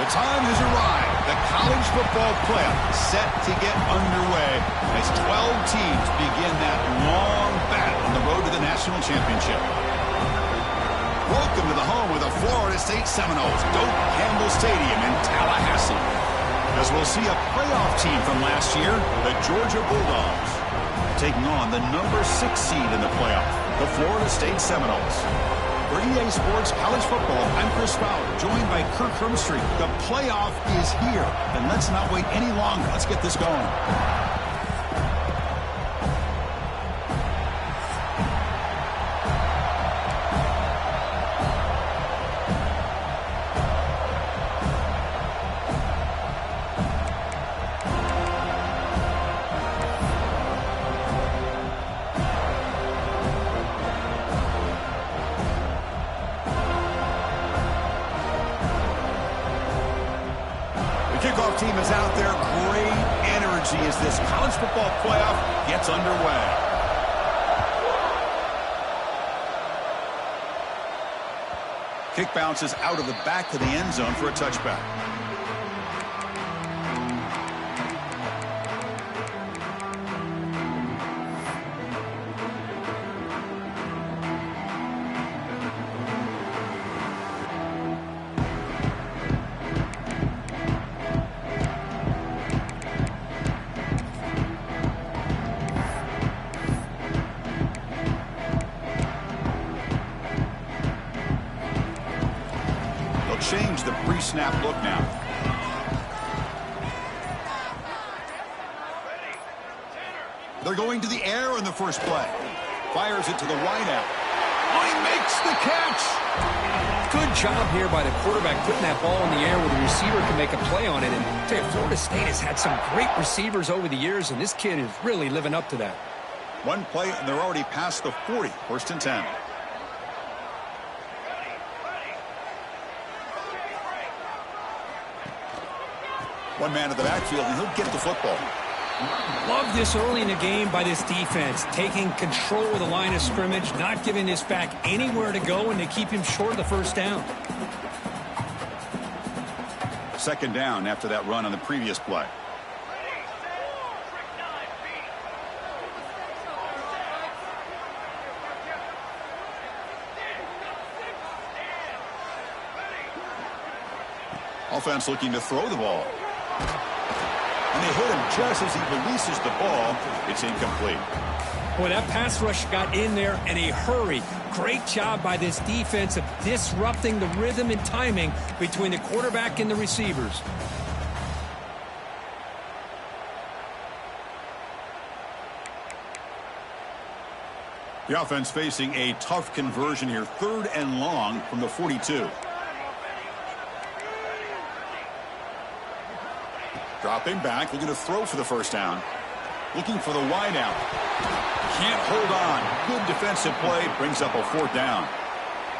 The time has arrived. The college football playoff is set to get underway as 12 teams begin that long battle on the road to the national championship. Welcome to the home of the Florida State Seminoles, Doak Campbell Stadium in Tallahassee, as we'll see a playoff team from last year, the Georgia Bulldogs, taking on the number 6 seed in the playoff, the Florida State Seminoles. For EA Sports College Football, I'm Chris Fowler, joined by Kirk Hermstreet. The playoff is here, and let's not wait any longer. Let's get this going. Kickoff team is out there. Great energy as this college football playoff gets underway. Kick bounces out of the back of the end zone for a touchback. Change the pre-snap look now. They're going to the air on the first play. Fires it to the wideout. Oh, he makes the catch. Good job here by the quarterback putting that ball in the air where the receiver can make a play on it. And I tell you, Florida State has had some great receivers over the years, and this kid is really living up to that. One play, and they're already past the 40. First and 10. One man in the backfield, and he'll get the football. Love this early in the game by this defense, taking control of the line of scrimmage, not giving this back anywhere to go, and to keep him short of the first down. Second down after that run on the previous play. Offense looking to throw the ball. And they hit him just as he releases the ball. It's incomplete. Boy, that pass rush got in there in a hurry. Great job by this defense of disrupting the rhythm and timing between the quarterback and the receivers. The offense facing a tough conversion here. 3rd and long from the 42. Dropping back, looking to throw for the first down. Looking for the wide out. Can't hold on. Good defensive play. Brings up a 4th down.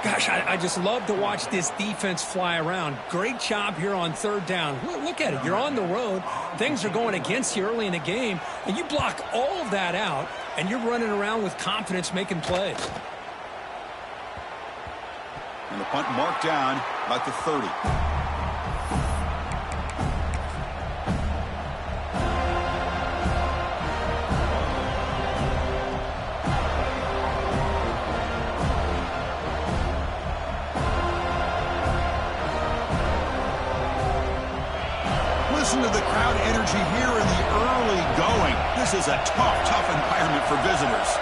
Gosh, I just love to watch this defense fly around. Great job here on 3rd down. Look at it. You're on the road. Things are going against you early in the game, and you block all of that out, and you're running around with confidence making plays. And the punt marked down about the 30. Listen to the crowd energy here in the early going. This is a tough environment for visitors.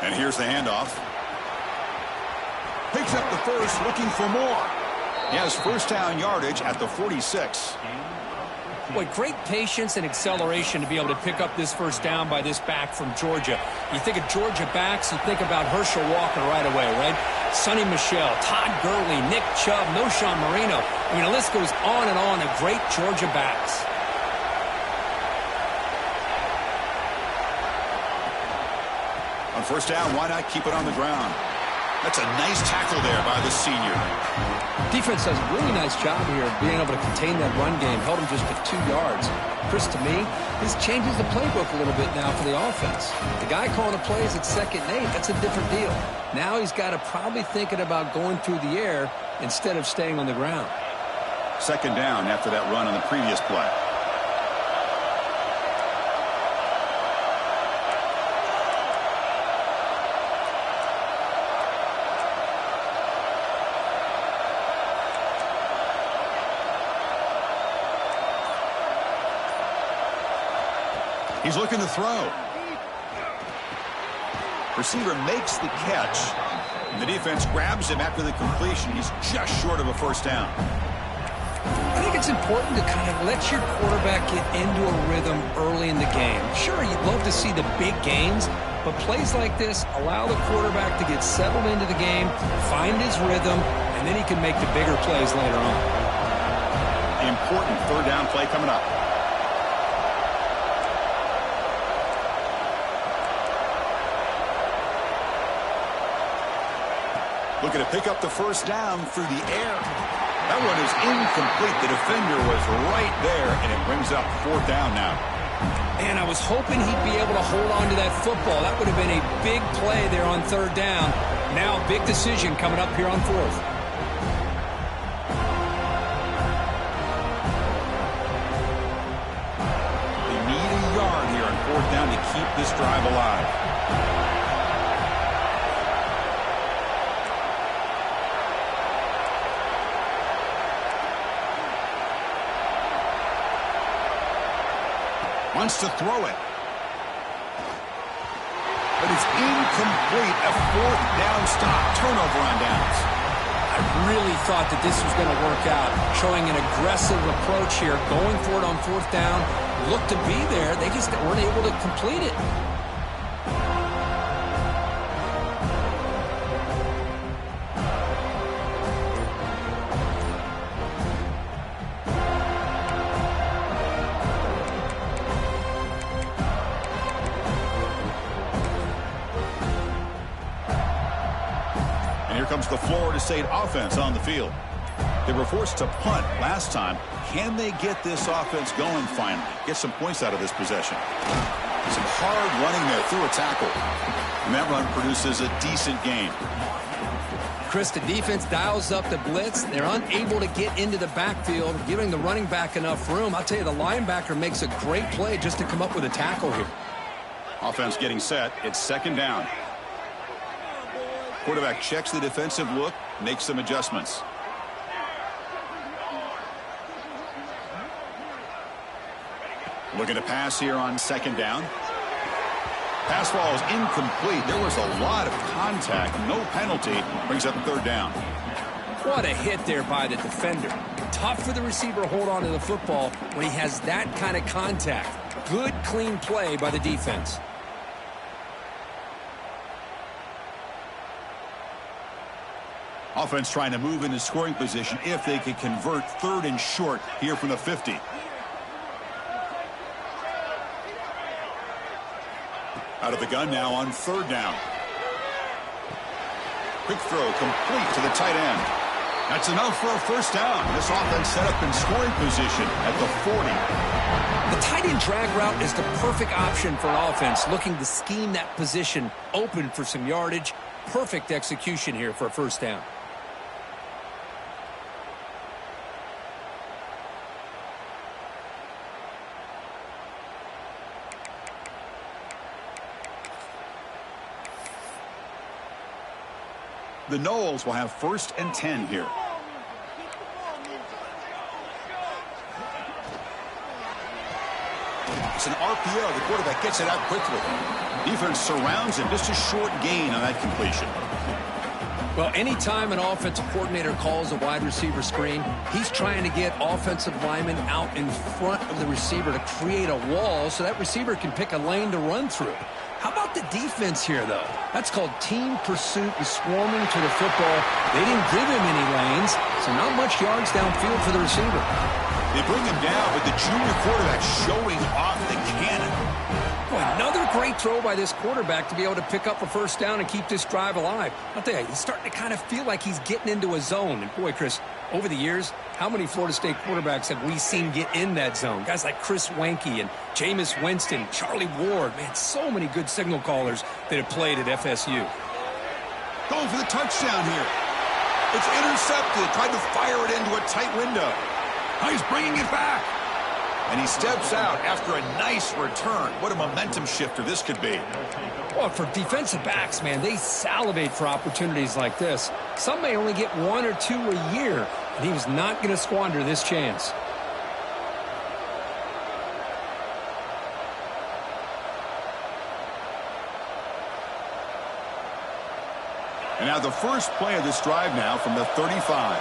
And here's the handoff. Picks up the first, looking for more. He has first down yardage at the 46. Boy, great patience and acceleration to be able to pick up this first down by this back from Georgia. You think of Georgia backs, you think about Herschel Walker right away, right? Sonny Michel, Todd Gurley, Nick Chubb, Noshawn Marino. I mean, the list goes on and on of great Georgia backs. On first down, why not keep it on the ground? That's a nice tackle there by the senior. Defense does a really nice job here of being able to contain that run game. Held him just to 2 yards. Chris, to me, this changes the playbook a little bit now for the offense. The guy calling the plays at 2nd and 8, that's a different deal. Now he's got to probably thinking about going through the air instead of staying on the ground. 2nd down after that run on the previous play. He's looking to throw. Receiver makes the catch. And the defense grabs him after the completion. He's just short of a first down. I think it's important to kind of let your quarterback get into a rhythm early in the game. Sure, you'd love to see the big gains, but plays like this allow the quarterback to get settled into the game, find his rhythm, and then he can make the bigger plays later on. Important 3rd down play coming up. Looking to pick up the first down through the air. That one is incomplete. The defender was right there, and it brings up 4th down now. And I was hoping he'd be able to hold on to that football. That would have been a big play there on 3rd down. Now a big decision coming up here on 4th. They need a yard here on 4th down to keep this drive alive. Wants to throw it. But it's incomplete. A 4th down stop. Turnover on downs. I really thought that this was going to work out. Showing an aggressive approach here. Going for it on 4th down. Looked to be there. They just weren't able to complete it. Comes the Florida State offense on the field. They were forced to punt last time. Can they get this offense going finally? Get some points out of this possession. Some hard running there through a tackle. And that run produces a decent gain. Chris, the defense dials up the blitz. They're unable to get into the backfield, giving the running back enough room. I'll tell you, the linebacker makes a great play just to come up with a tackle here. Offense getting set. It's 2nd down. Quarterback checks the defensive look, makes some adjustments. Looking to pass here on 2nd down. Pass ball is incomplete. There was a lot of contact. No penalty. Brings up 3rd down. What a hit there by the defender. Tough for the receiver to hold on to the football when he has that kind of contact. Good, clean play by the defense. Offense trying to move into scoring position if they could convert 3rd and short here from the 50. Out of the gun now on 3rd down. Quick throw complete to the tight end. That's enough for a first down. This offense set up in scoring position at the 40. The tight end drag route is the perfect option for an offense looking to scheme that position open for some yardage. Perfect execution here for a first down. The Noles will have 1st and 10 here. It's an RPO. The quarterback gets it out quickly. Defense surrounds him. Just a short gain on that completion. Well, anytime an offensive coordinator calls a wide receiver screen, he's trying to get offensive linemen out in front of the receiver to create a wall so that receiver can pick a lane to run through. How about the defense here, though? That's called team pursuit and swarming to the football. They didn't give him any lanes, so not much yards downfield for the receiver. They bring him down, but the junior quarterback showing off the cannon. Boy, another great throw by this quarterback to be able to pick up a first down and keep this drive alive. I'll tell you, he's starting to kind of feel like he's getting into a zone. And boy, Chris, over the years, how many Florida State quarterbacks have we seen get in that zone? Guys like Chris Wenke and Jameis Winston, Charlie Ward. Man, so many good signal callers that have played at FSU. Going for the touchdown here. It's intercepted. Tried to fire it into a tight window. Now he's bringing it back. And he steps out after a nice return. What a momentum shifter this could be. Well, for defensive backs, man, they salivate for opportunities like this. Some may only get 1 or 2 a year, and he was not going to squander this chance. And now the first play of this drive now from the 35.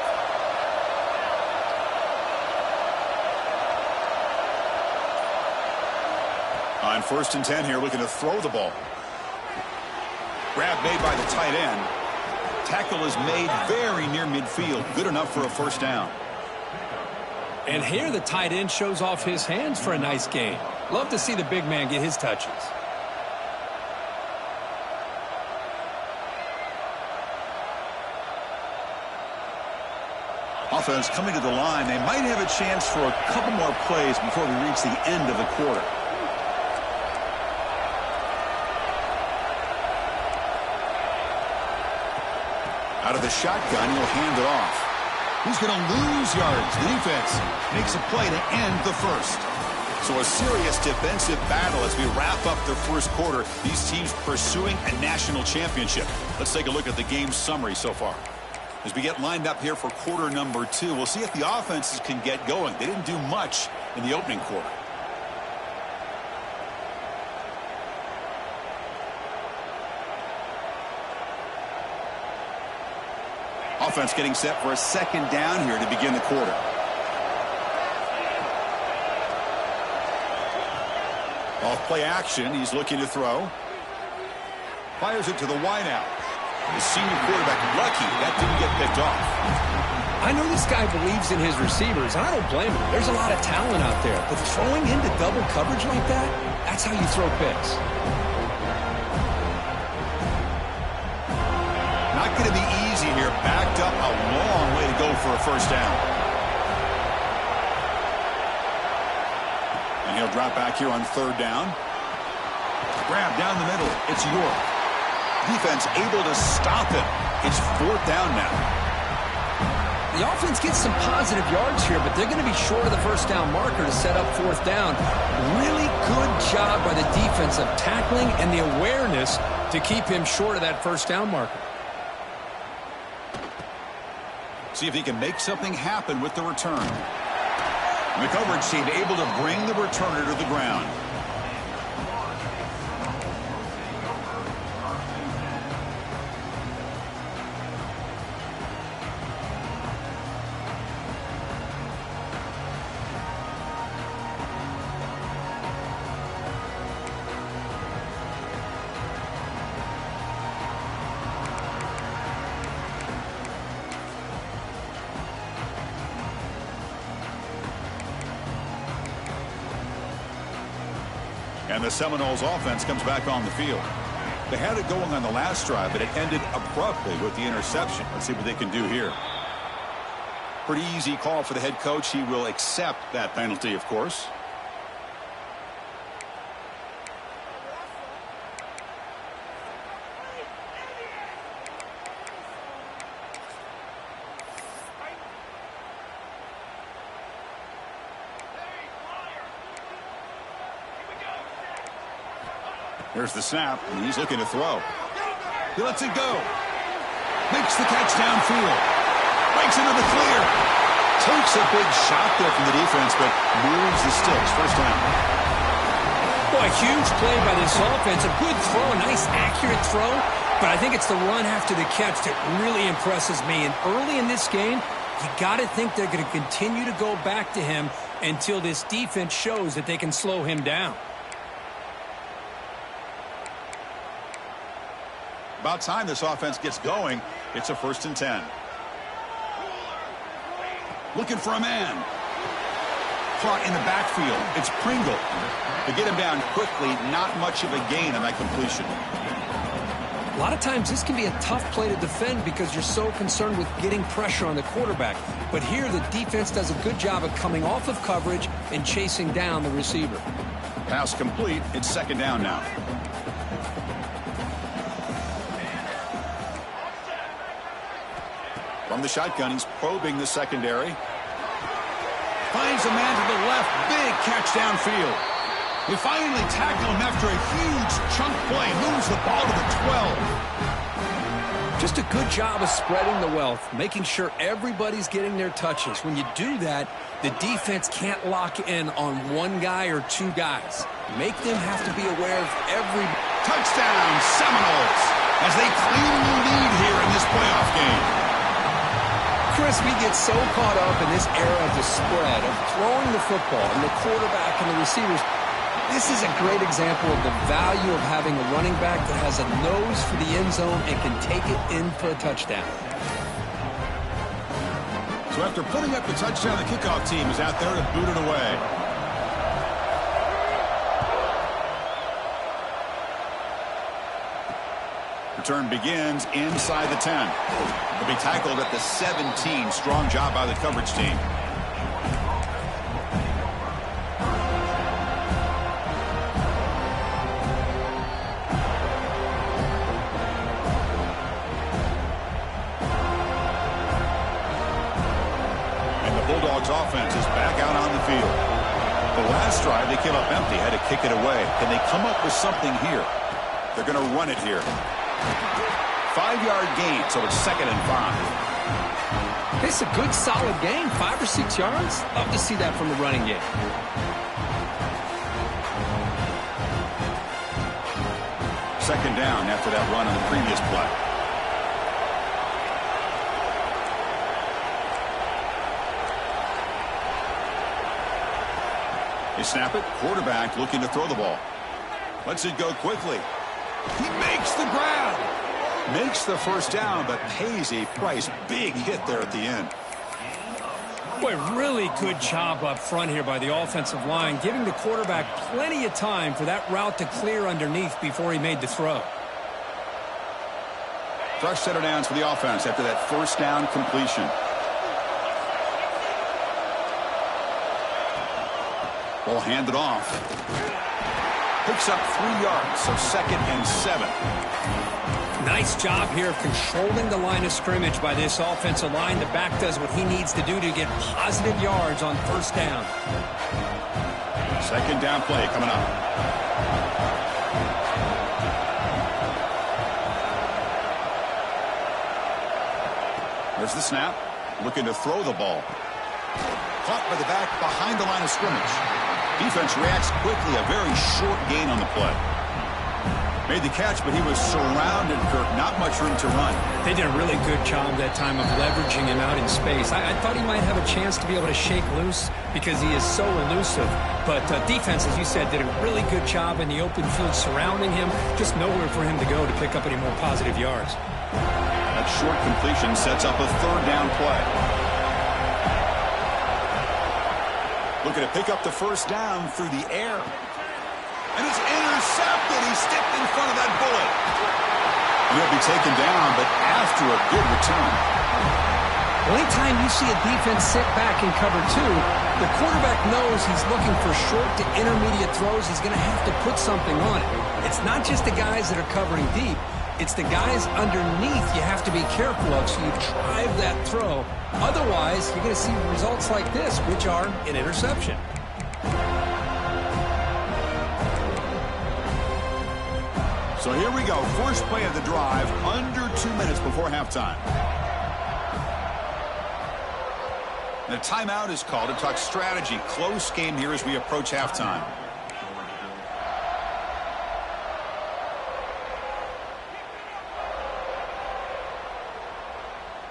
On 1st and 10 here, looking to throw the ball. Grab made by the tight end. Tackle is made very near midfield. Good enough for a first down. And here the tight end shows off his hands for a nice gain. Love to see the big man get his touches. Offense coming to the line. They might have a chance for a couple more plays before we reach the end of the quarter. Out of the shotgun, he'll hand it off. He's going to lose yards. The defense makes a play to end the first. So a serious defensive battle as we wrap up the first quarter. These teams pursuing a national championship. Let's take a look at the game summary so far. As we get lined up here for quarter number 2, we'll see if the offenses can get going. They didn't do much in the opening quarter. Offense getting set for a second down here to begin the quarter. Off play action, he's looking to throw. Fires it to the wideout. The senior quarterback lucky that didn't get picked off. I know this guy believes in his receivers, and I don't blame him. There's a lot of talent out there, but throwing into double coverage like that, that's how you throw picks. Not going to be easy here. Backed up a long way to go for a first down. And he'll drop back here on 3rd down. Grab down the middle. It's York. Defense able to stop him. It's 4th down now. The offense gets some positive yards here, but they're going to be short of the first down marker to set up 4th down. Really good job by the defense of tackling and the awareness to keep him short of that first down marker. See if he can make something happen with the return. And the coverage team able to bring the returner to the ground. And the Seminoles offense comes back on the field. They had it going on the last drive, but it ended abruptly with the interception. Let's see what they can do here. Pretty easy call for the head coach. He will accept that penalty, of course. Here's the snap, and he's looking to throw. He lets it go. Makes the catch downfield. Breaks into the clear. Takes a big shot there from the defense, but moves the sticks. First down. Boy, huge play by this offense. A good throw, a nice accurate throw. But I think it's the run after the catch that really impresses me. And early in this game, you got to think they're going to continue to go back to him until this defense shows that they can slow him down. About time this offense gets going. It's a 1st and 10. Looking for a man. Caught in the backfield. It's Pringle. To get him down quickly, not much of a gain on that completion. A lot of times this can be a tough play to defend because you're so concerned with getting pressure on the quarterback. But here the defense does a good job of coming off of coverage and chasing down the receiver. Pass complete. It's 2nd down now. From the shotgun, he's probing the secondary. Finds a man to the left. Big catch downfield. They finally tackle him after a huge chunk play. Moves the ball to the 12. Just a good job of spreading the wealth, making sure everybody's getting their touches. When you do that, the defense can't lock in on one guy or two guys. Make them have to be aware of every... Touchdown, Seminoles, as they claim the lead here in this playoff game. Chris, we get so caught up in this era of the spread, of throwing the football and the quarterback and the receivers. This is a great example of the value of having a running back that has a nose for the end zone and can take it in for a touchdown. So after putting up the touchdown, the kickoff team is out there to boot it away. Return begins inside the 10. He'll be tackled at the 17. Strong job by the coverage team. And the Bulldogs offense is back out on the field. The last drive, they came up empty, had to kick it away. Can they come up with something here? They're going to run it here. 5-yard gain, so it's 2nd and 5. It's a good, solid gain, 5 or 6 yards. Love to see that from the running game. Second down after that run on the previous play. They snap it. Quarterback looking to throw the ball. Lets it go quickly. He makes the grab. Makes the first down, but pays a price. Big hit there at the end. Boy, really good job up front here by the offensive line, giving the quarterback plenty of time for that route to clear underneath before he made the throw. Fresh set of downs for the offense after that first down completion. Ball handed off. Picks up 3 yards, so 2nd and 7. Nice job here of controlling the line of scrimmage by this offensive line. The back does what he needs to do to get positive yards on first down. Second down play coming up. There's the snap. Looking to throw the ball. Caught by the back behind the line of scrimmage. Defense reacts quickly. A very short gain on the play. Made the catch, but he was surrounded for not much room to run. They did a really good job that time of leveraging him out in space. I thought he might have a chance to be able to shake loose because he is so elusive. But defense, as you said, did a really good job in the open field surrounding him. Just nowhere for him to go to pick up any more positive yards. That short completion sets up a 3rd down play. Looking to pick up the first down through the air. And it's intercepted. He stepped in front of that bullet. And he'll be taken down, but after a good return. Well, anytime you see a defense sit back in cover two, the quarterback knows he's looking for short to intermediate throws. He's going to have to put something on it. It's not just the guys that are covering deep. It's the guys underneath you have to be careful of, so you drive that throw. Otherwise, you're going to see results like this, which are an interception. So here we go. First play of the drive, under 2 minutes before halftime. The timeout is called to talk strategy. Close game here as we approach halftime.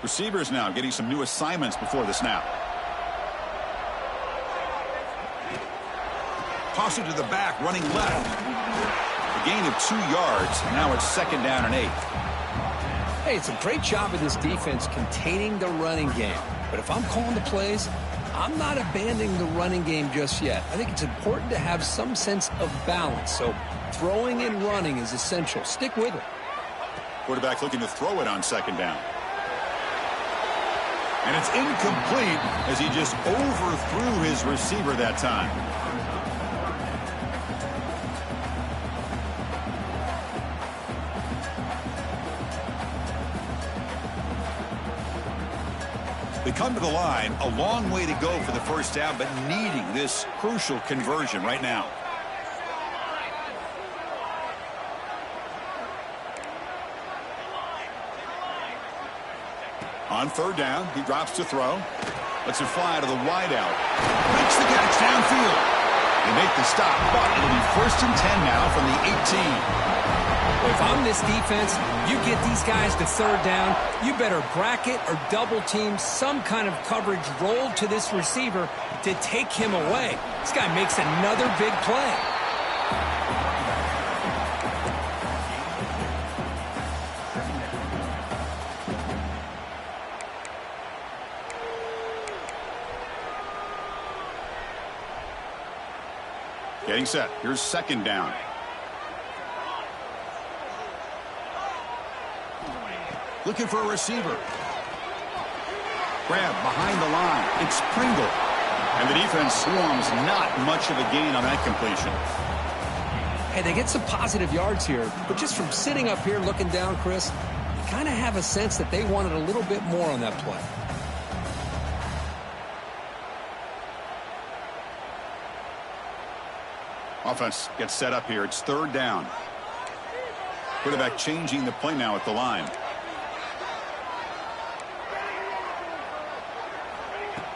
Receivers now getting some new assignments before the snap. Toss it to the back, running left. A gain of 2 yards. Now it's 2nd down and 8. Hey, it's a great job of this defense containing the running game. But if I'm calling the plays, I'm not abandoning the running game just yet. I think it's important to have some sense of balance. So throwing and running is essential. Stick with it. Quarterback looking to throw it on 2nd down. And it's incomplete as he just overthrew his receiver that time. They come to the line, a long way to go for the first down, but needing this crucial conversion right now. On 3rd down, he drops to throw. Lets it fly to the wideout. Makes the catch downfield. They make the stop, but it'll be 1st and 10 now from the 18. If I'm this defense, you get these guys to 3rd down, you better bracket or double team some kind of coverage roll to this receiver to take him away. This guy makes another big play. Getting set. Here's 2nd down. Looking for a receiver. Grab behind the line. It's Pringle. And the defense swarms. Not much of a gain on that completion. Hey, they get some positive yards here, but just from sitting up here looking down, Chris, you kind of have a sense that they wanted a little bit more on that play. Offense gets set up here. It's 3rd down. Quarterback changing the play now at the line.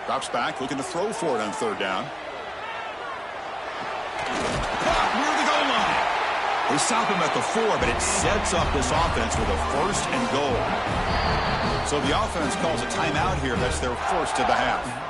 Drops back, looking to throw for it on 3rd down. Caught near the goal line. They stop him at the 4, but it sets up this offense with a 1st and goal. So the offense calls a timeout here. That's their 1st of the half.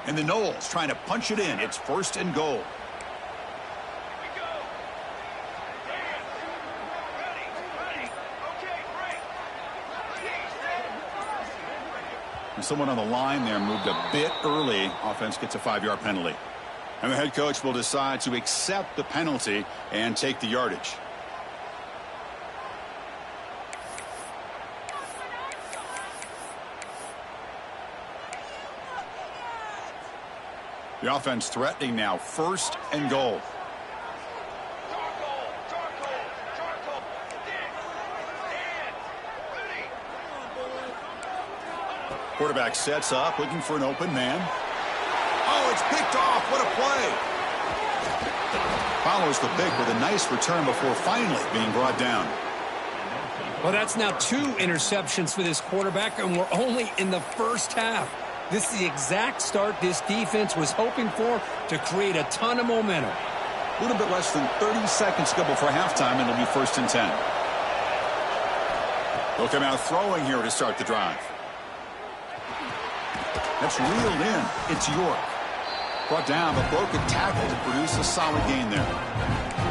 And the Noles trying to punch it in. It's 1st and goal. And someone on the line there moved a bit early. Offense gets a 5-yard penalty. And the head coach will decide to accept the penalty and take the yardage. The offense threatening now, 1st and goal. Quarterback sets up, looking for an open man. Oh, it's picked off. What a play. Follows the pick with a nice return before finally being brought down. Well, that's now 2 interceptions for this quarterback, and we're only in the first half. This is the exact start this defense was hoping for to create a ton of momentum. A little bit less than 30 seconds to go before halftime, and it'll be 1st and 10. They'll come out throwing here to start the drive. That's reeled in. It's York. Brought down, but broke a tackle to produce a solid gain there.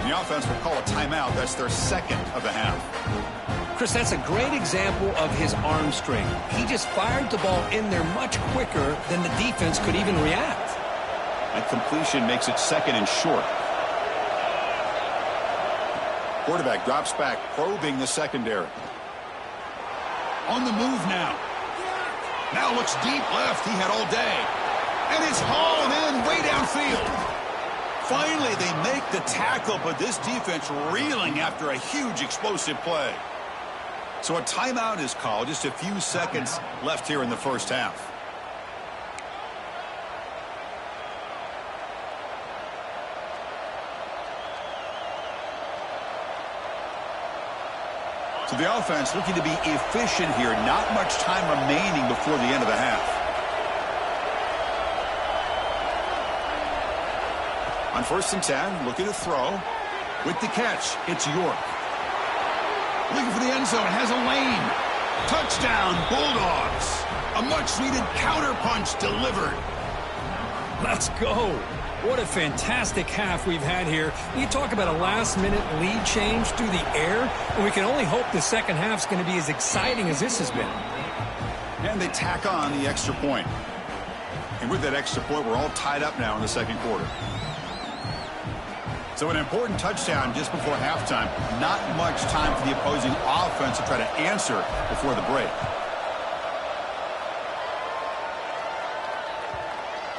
The offense will call a timeout. That's their second of the half. Chris, that's a great example of his arm strength. He just fired the ball in there much quicker than the defense could even react. That completion makes it second and short. Quarterback drops back, probing the secondary. On the move now. Now looks deep left. He had all day. And it's hauled in way downfield. Finally, they make the tackle, but this defense reeling after a huge explosive play. So a timeout is called. Just a few seconds left here in the first half. So the offense looking to be efficient here. Not much time remaining before the end of the half. On 1st and 10, looking to throw. With the catch, it's York. Looking for the end zone, has a lane. Touchdown, Bulldogs. A much-needed counterpunch delivered. Let's go. What a fantastic half we've had here. You talk about a last-minute lead change through the air, and we can only hope the second half's going to be as exciting as this has been. And they tack on the extra point. And with that extra point, we're all tied up now in the second quarter. So an important touchdown just before halftime. Not much time for the opposing offense to try to answer before the break.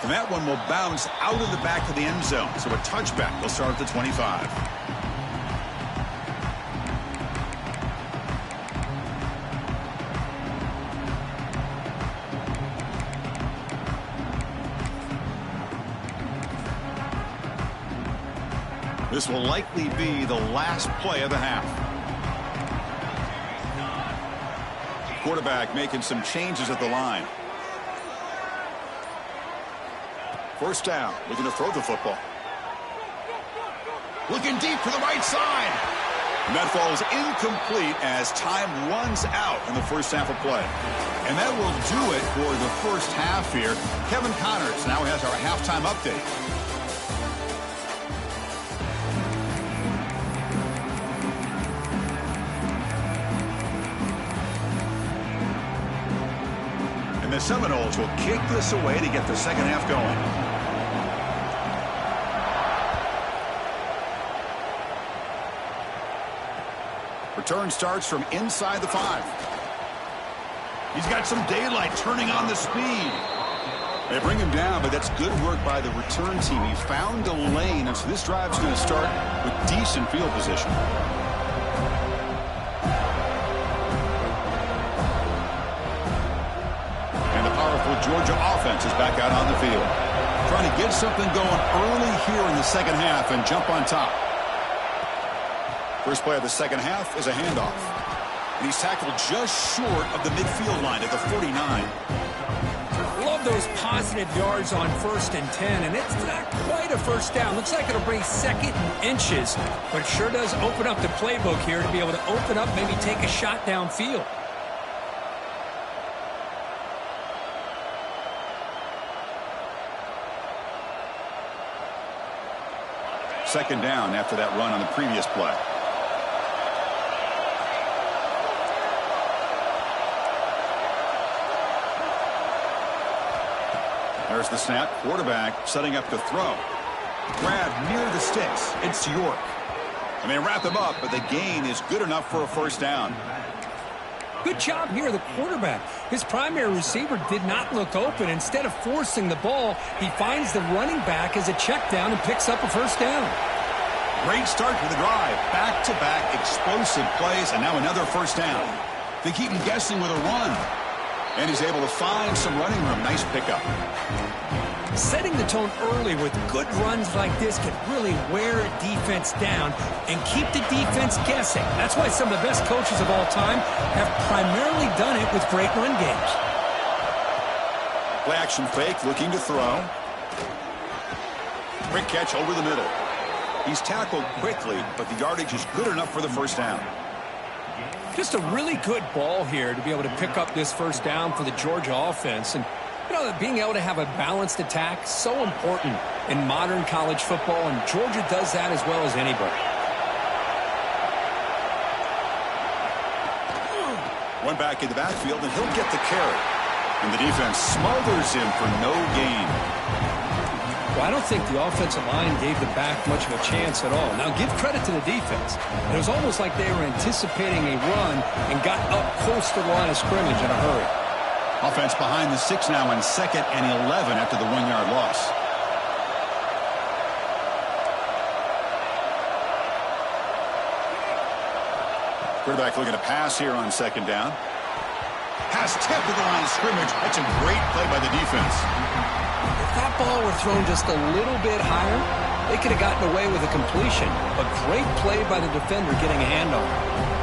And that one will bounce out of the back of the end zone. So a touchback will start at the 25. This will likely be the last play of the half. Quarterback making some changes at the line. First down, looking to throw the football. Looking deep for the right side. And that falls incomplete as time runs out in the first half of play. And that will do it for the first half here. Kevin Connors now has our halftime update. And the Seminoles will kick this away to get the second half going. Return starts from inside the 5. He's got some daylight turning on the speed. They bring him down, but that's good work by the return team. He found a lane, and so this drive's going to start with decent field position. And the powerful Georgia offense is back out on the field. Trying to get something going early here in the second half and jump on top. First play of the second half is a handoff. And he's tackled just short of the midfield line at the 49. Love those positive yards on 1st and 10, and it's not quite a first down. Looks like it'll bring second and inches, but it sure does open up the playbook here to be able to open up, maybe take a shot downfield. Second down after that run on the previous play. There's the snap. Quarterback setting up to throw. Grab near the sticks. It's York. And they wrap him up, but the gain is good enough for a first down. Good job here, the quarterback. His primary receiver did not look open. Instead of forcing the ball, he finds the running back as a check down and picks up a first down. Great start to the drive. Back-to-back explosive plays, and now another first down. They keep him guessing with a run. And he's able to find some running room. Nice pickup. Setting the tone early with good runs like this can really wear a defense down and keep the defense guessing. That's why some of the best coaches of all time have primarily done it with great run games. Play action fake, looking to throw. Quick catch over the middle. He's tackled quickly, but the yardage is good enough for the first down. Just a really good ball here to be able to pick up this first down for the Georgia offense. And You know, that being able to have a balanced attack, so important in modern college football, and Georgia does that as well as anybody. One back in the backfield, and he'll get the carry. And the defense smothers him for no gain. Well, I don't think the offensive line gave the back much of a chance at all. Now, give credit to the defense. It was almost like they were anticipating a run and got up close to the line of scrimmage in a hurry. Offense behind the 6 now on 2nd and 11 after the 1-yard loss. Quarterback looking to pass here on 2nd down. Pass tipped to the line of scrimmage. That's a great play by the defense. If that ball were thrown just a little bit higher, they could have gotten away with a completion. A great play by the defender getting a hand on it.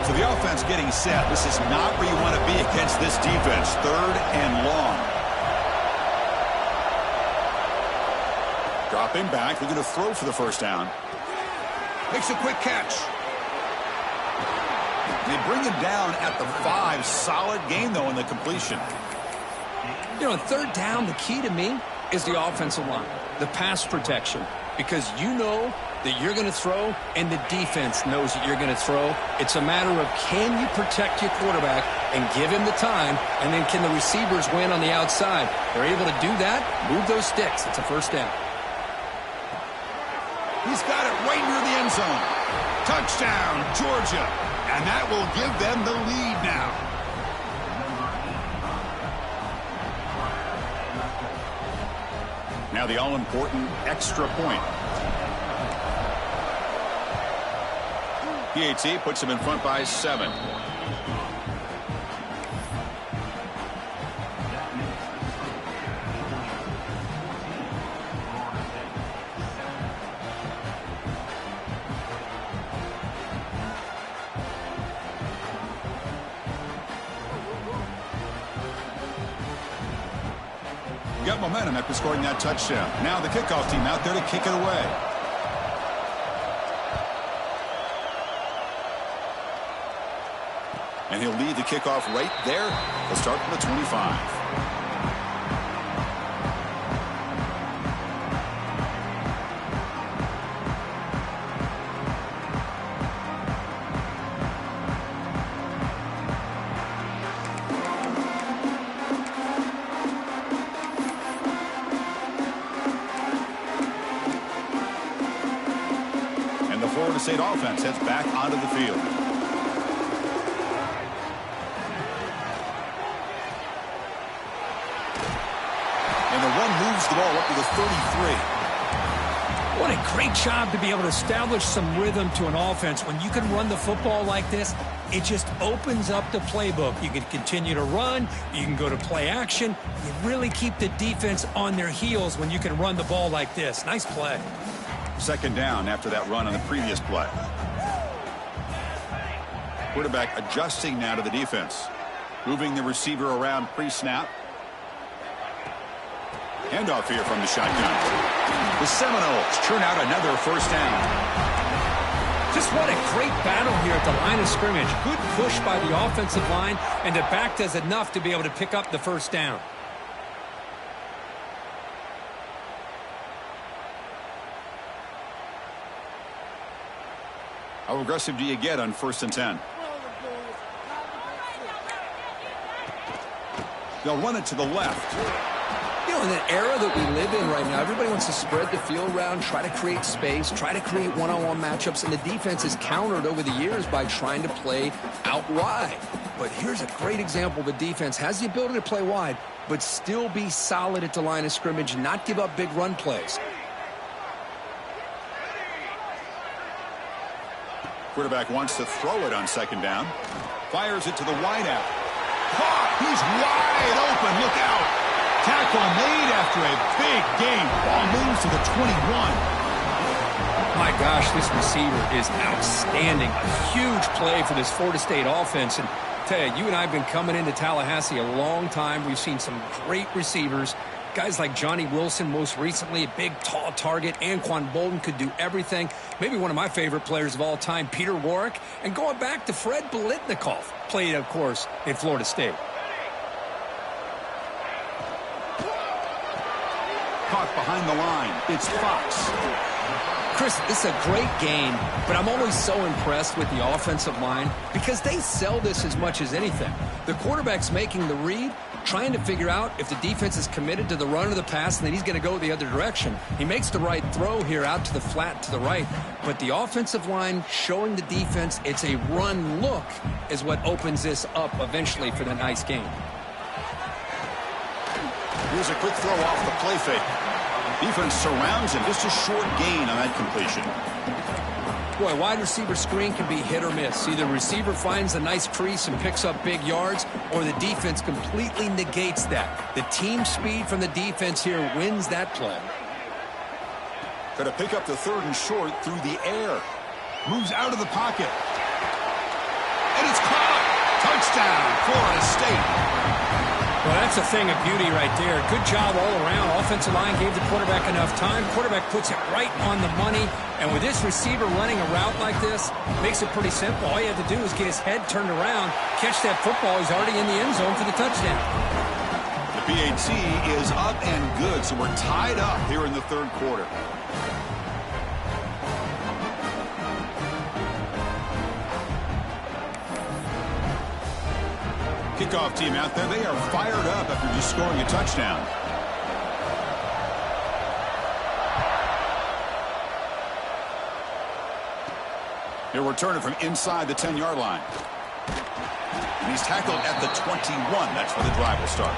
So the offense getting set. This is not where you want to be against this defense. 3rd and long. Dropping back. They're going to throw for the 1st down. Makes a quick catch. They bring him down at the 5. Solid gain, though, in the completion. You know, on 3rd down, the key to me is the offensive line, the pass protection, because you know that you're going to throw and the defense knows that you're going to throw. It's a matter of can you protect your quarterback and give him the time, and then can the receivers win on the outside? They're able to do that, move those sticks. It's a 1st down. He's got it right near the end zone. Touchdown, Georgia. And that will give them the lead now. Now the all-important extra point. PAT puts him in front by 7. Got momentum after scoring that touchdown. Now the kickoff team out there to kick it away. And he'll lead the kickoff right there. They'll start from the 25. Florida State offense heads back onto the field. And the run moves the ball up to the 33. What a great job to be able to establish some rhythm to an offense. When you can run the football like this, it just opens up the playbook. You can continue to run. You can go to play action. You really keep the defense on their heels when you can run the ball like this. Nice play. 2nd down after that run on the previous play. Quarterback adjusting now to the defense. Moving the receiver around pre-snap. Handoff here from the shotgun. The Seminoles churn out another 1st down. Just what a great battle here at the line of scrimmage. Good push by the offensive line, and the back does enough to be able to pick up the 1st down. How aggressive do you get on 1st and 10? They'll run it to the left. You know, in the era that we live in right now, everybody wants to spread the field around, try to create space, try to create one-on-one matchups, and the defense is countered over the years by trying to play out wide. But here's a great example. The defense has the ability to play wide, but still be solid at the line of scrimmage, not give up big run plays. Quarterback wants to throw it on 2nd down. Fires it to the wideout. Caught! He's wide open. Look out! Tackle made after a big gain. Ball moves to the 21. My gosh, this receiver is outstanding. A huge play for this Florida State offense. And I tell you, you and I have been coming into Tallahassee a long time. We've seen some great receivers. Guys like Johnny Wilson, most recently, a big, tall target. Anquan Bolden could do everything. Maybe one of my favorite players of all time, Peter Warrick. And going back to Fred Biletnikoff, played, of course, in Florida State. Caught behind the line. It's Fox. Chris, this is a great game, but I'm always so impressed with the offensive line because they sell this as much as anything. The quarterback's making the read, trying to figure out if the defense is committed to the run or the pass, and then he's going to go the other direction. He makes the right throw here out to the flat to the right, but the offensive line showing the defense it's a run look is what opens this up eventually for the nice game. Here's a quick throw off the play fake. Defense surrounds him. Just a short gain on that completion. Boy, wide receiver screen can be hit or miss. Either receiver finds a nice crease and picks up big yards, or the defense completely negates that. The team speed from the defense here wins that play. Going to pick up the third and short through the air. Moves out of the pocket. And it's caught. Touchdown, Florida State. Well, that's a thing of beauty right there. Good job all around. Offensive line gave the quarterback enough time. Quarterback puts it right on the money. And with this receiver running a route like this, makes it pretty simple. All you have to do is get his head turned around, catch that football. He's already in the end zone for the touchdown. The PAT is up and good, so we're tied up here in the third quarter. Kickoff team out there. They are fired up after just scoring a touchdown. He'll return it from inside the 10-yard line. And he's tackled at the 21. That's where the drive will start.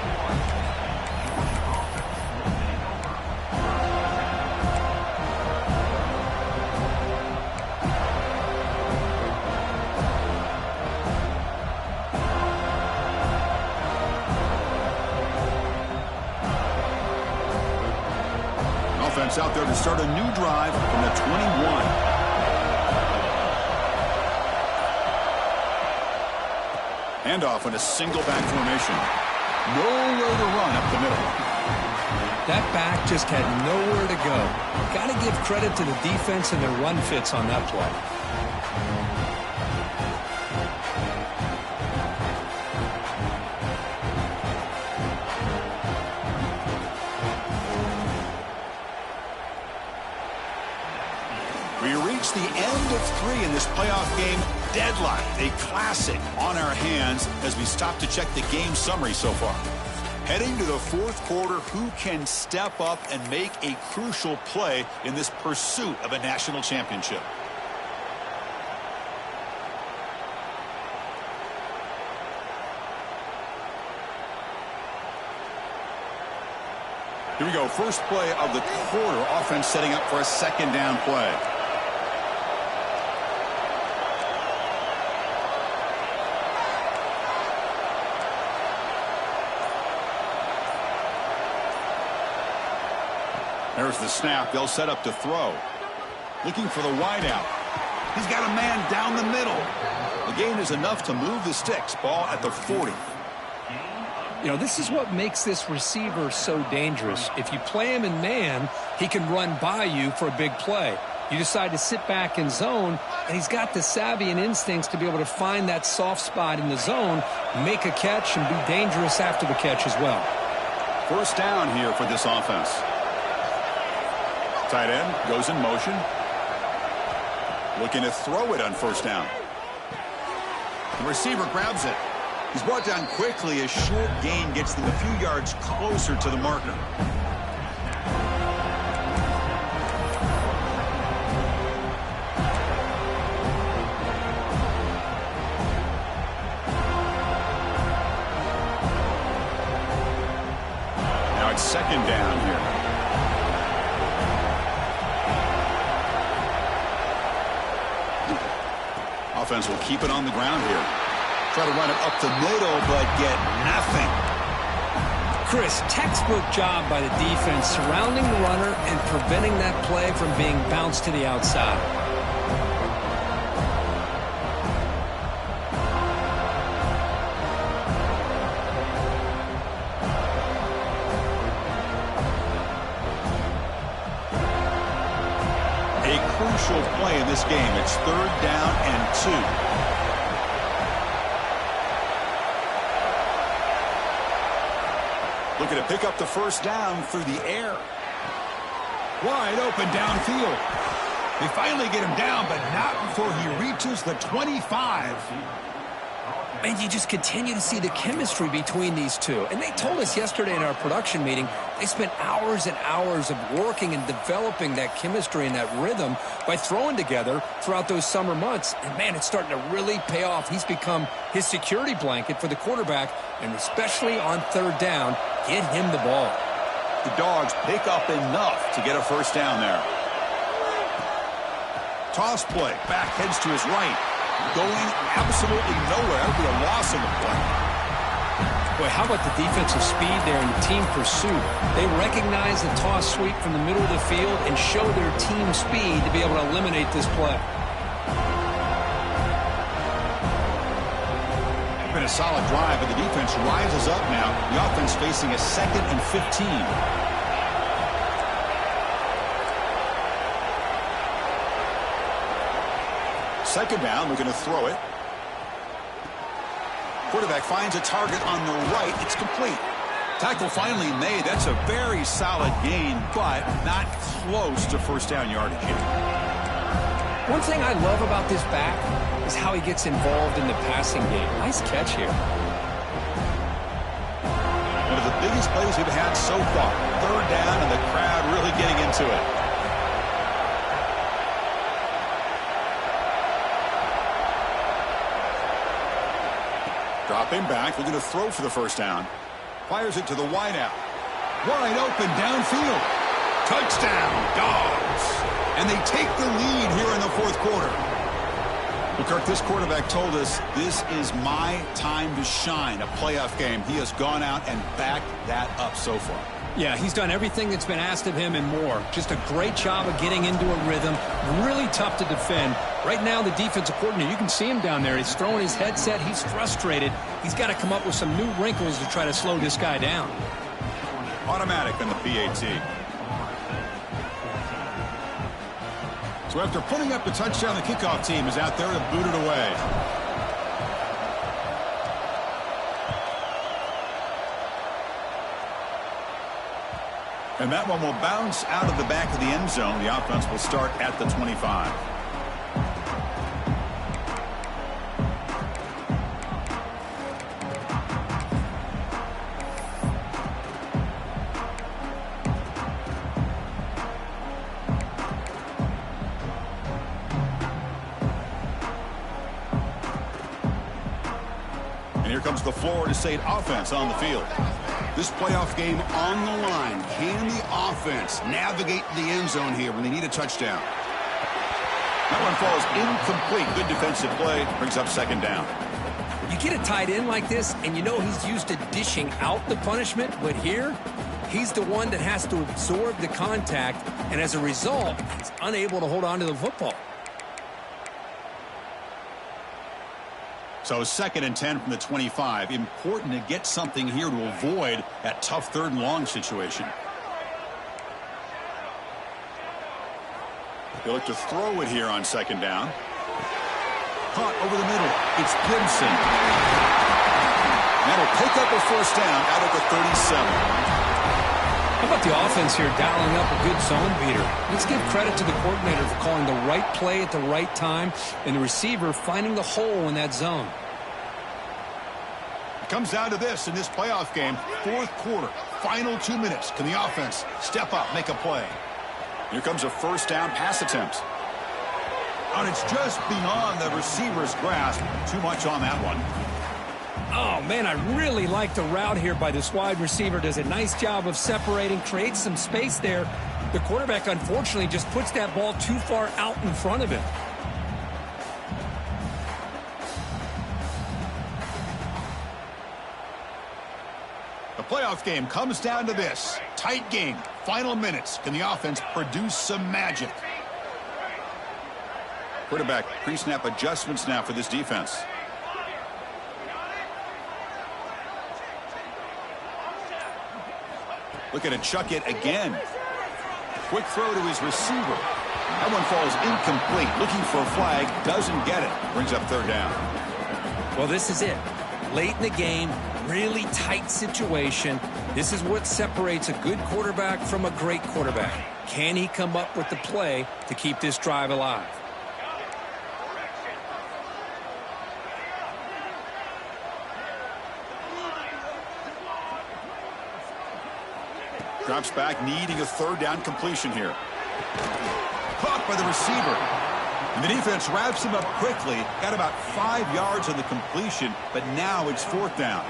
Offense out there to start a new drive from the 21. Handoff in a single back formation. Nowhere to run up the middle. That back just had nowhere to go. Got to give credit to the defense and their run fits on that play. The end of 3 in this playoff game. Deadlocked, a classic on our hands as we stop to check the game summary so far. Heading to the fourth quarter, who can step up and make a crucial play in this pursuit of a national championship? Here we go, first play of the quarter. Offense setting up for a second down play. There's the snap. They'll set up to throw. Looking for the wideout. He's got a man down the middle. The gain is enough to move the sticks. Ball at the 40. You know, this is what makes this receiver so dangerous. If you play him in man, he can run by you for a big play. You decide to sit back in zone, and he's got the savvy and instincts to be able to find that soft spot in the zone, make a catch, and be dangerous after the catch as well. First down here for this offense. Tight end goes in motion. Looking to throw it on first down. The receiver grabs it. He's brought down quickly. A short gain gets them a few yards closer to the marker. Now it's second down here. Offense will keep it on the ground here. Try to run it up the middle, but get nothing. Chris, textbook job by the defense surrounding the runner and preventing that play from being bounced to the outside. crucial play in this game. It's 3rd down and 2. Looking to pick up the first down through the air. Wide open downfield. They finally get him down, but not before he reaches the 25. And you just continue to see the chemistry between these two. And they told us yesterday in our production meeting, they spent hours and hours of working and developing that chemistry and that rhythm by throwing together throughout those summer months. And, man, it's starting to really pay off. He's become his security blanket for the quarterback, and especially on 3rd down, get him the ball. The Dogs pick up enough to get a first down there. Toss play. Back heads to his right. Going absolutely nowhere. That would be a loss in the play. Boy, how about the defensive speed there and the team pursuit? They recognize the toss sweep from the middle of the field and show their team speed to be able to eliminate this play. It's been a solid drive, but the defense rises up now. The offense facing a 2nd and 15. Second down, we're going to throw it. Quarterback finds a target on the right. It's complete. Tackle finally made. That's a very solid gain, but not close to first down yardage yet. One thing I love about this back is how he gets involved in the passing game. Nice catch here. One of the biggest plays we've had so far. 3rd down, and the crowd really getting into it. Dropping back, looking to throw for the first down. Fires it to the wideout. Wide open downfield. Touchdown, Dogs. And they take the lead here in the 4th quarter. Well, Kirk, this quarterback told us this is my time to shine, a playoff game. He has gone out and backed that up so far. Yeah, he's done everything that's been asked of him and more. Just a great job of getting into a rhythm. Really tough to defend. Right now, the defensive coordinator, you can see him down there. He's throwing his headset. He's frustrated. He's got to come up with some new wrinkles to try to slow this guy down. Automatic on the PAT. So after putting up the touchdown, the kickoff team is out there to boot it away. And that one will bounce out of the back of the end zone. The offense will start at the 25. And here comes the Florida State offense on the field. This playoff game on the line. Can the offense navigate the end zone here when they need a touchdown? That one falls incomplete. Good defensive play. Brings up 2nd down. You get a tight end like this, and you know he's used to dishing out the punishment, but here, he's the one that has to absorb the contact, and as a result, he's unable to hold on to the football. So 2nd and 10 from the 25. Important to get something here to avoid that tough 3rd and long situation. They look to throw it here on 2nd down. Caught over the middle. It's Gibson. That'll pick up a first down out of the 37. How about the offense here dialing up a good zone beater? Let's give credit to the coordinator for calling the right play at the right time and the receiver finding the hole in that zone. It comes down to this in this playoff game. 4th quarter, final 2 minutes. Can the offense step up, make a play? Here comes a first down pass attempt. And it's just beyond the receiver's grasp. Too much on that one. Oh, man, I really like the route here by this wide receiver. Does a nice job of separating, creates some space there. The quarterback, unfortunately, just puts that ball too far out in front of him. The playoff game comes down to this. Tight game. Final minutes. Can the offense produce some magic? Quarterback pre-snap adjustments now for this defense. Looking to chuck it again. Quick throw to his receiver. That one falls incomplete. Looking for a flag. Doesn't get it. Brings up third down. Well, this is it. Late in the game, really tight situation. This is what separates a good quarterback from a great quarterback. Can he come up with the play to keep this drive alive? Drops back, needing a third down completion here. Caught by the receiver. And the defense wraps him up quickly. Got about 5 yards on the completion, but now it's fourth down.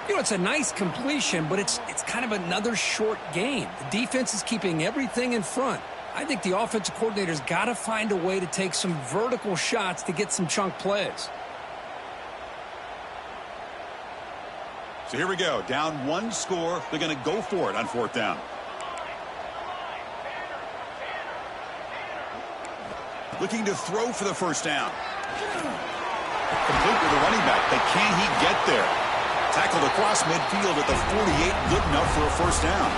You know, it's a nice completion, but it's kind of another short game. The defense is keeping everything in front. I think the offensive coordinator's got to find a way to take some vertical shots to get some chunk plays. So here we go. Down one score. They're going to go for it on fourth down. Looking to throw for the first down. Complete with the running back, but can he get there? Tackled across midfield at the 48. Good enough for a first down.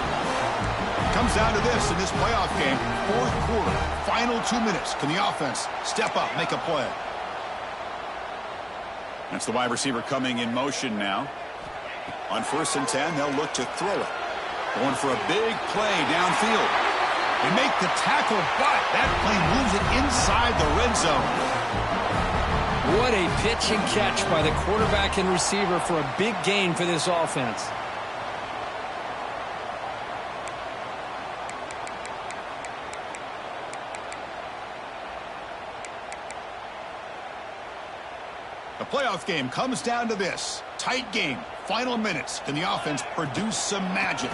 Comes down to this in this playoff game. Fourth quarter. Final 2 minutes. Can the offense step up, make a play? That's the wide receiver coming in motion now. On 1st and 10, they'll look to throw it. Going for a big play downfield. They make the tackle, but that play moves it inside the red zone. What a pitch and catch by the quarterback and receiver for a big gain for this offense. The playoff game comes down to this. Tight game. Final minutes. Can the offense produce some magic?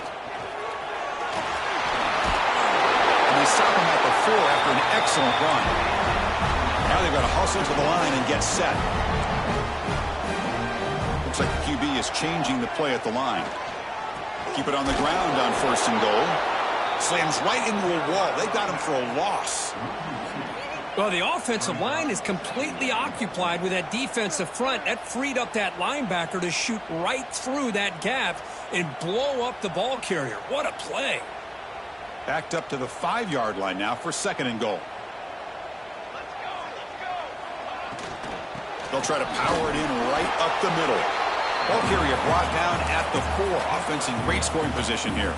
And they stop him at the 4 after an excellent run. Now they've got to hustle to the line and get set. Looks like the QB is changing the play at the line. Keep it on the ground on 1st and goal. Slams right into a wall. They got him for a loss. Well, the offensive line is completely occupied with that defensive front. That freed up that linebacker to shoot right through that gap and blow up the ball carrier. What a play. Backed up to the 5-yard line now for 2nd and goal. They'll try to power it in right up the middle. Ball carrier brought down at the 4. Offense in great scoring position here.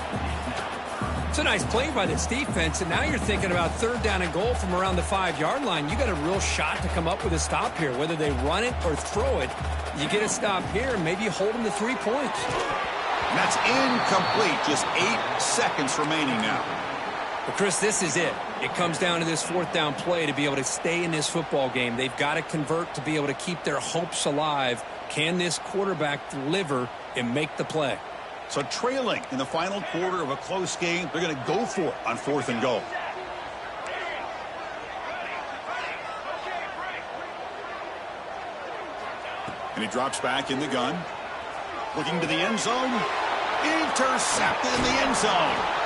It's a nice play by this defense, and now you're thinking about 3rd down and goal from around the 5-yard line. You got a real shot to come up with a stop here. Whether they run it or throw it, you get a stop here, and maybe you hold them to 3 points. And that's incomplete. Just 8 seconds remaining now. But, Chris, this is it. It comes down to this 4th down play to be able to stay in this football game. They've got to convert to be able to keep their hopes alive. Can this quarterback deliver and make the play? So trailing in the final quarter of a close game, they're going to go for it on 4th and goal. And he drops back in the gun. Looking to the end zone. Intercepted in the end zone.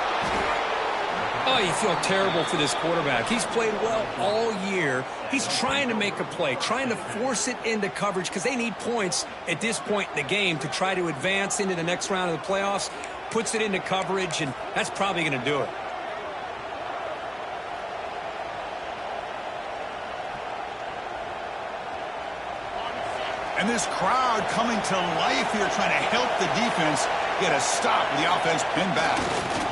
Oh, you feel terrible for this quarterback. He's played well all year. He's trying to make a play, trying to force it into coverage because they need points at this point in the game to try to advance into the next round of the playoffs. Puts it into coverage, and that's probably going to do it. And this crowd coming to life here, trying to help the defense get a stop with the offense pinned back.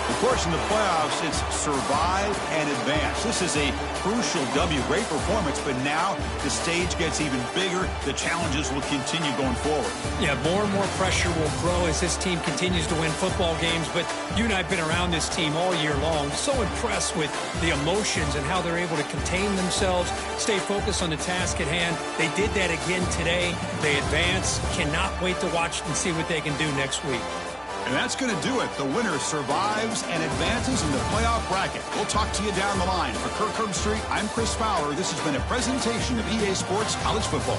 Of course, in the playoffs, it's survive and advance. This is a crucial W. Great performance, but now the stage gets even bigger. The challenges will continue going forward. Yeah, more and more pressure will grow as this team continues to win football games. But you and I have been around this team all year long. So impressed with the emotions and how they're able to contain themselves, stay focused on the task at hand. They did that again today. They advance. Cannot wait to watch and see what they can do next week. And that's going to do it. The winner survives and advances in the playoff bracket. We'll talk to you down the line. For Kirk Herbstreit, I'm Chris Fowler. This has been a presentation of EA Sports College Football.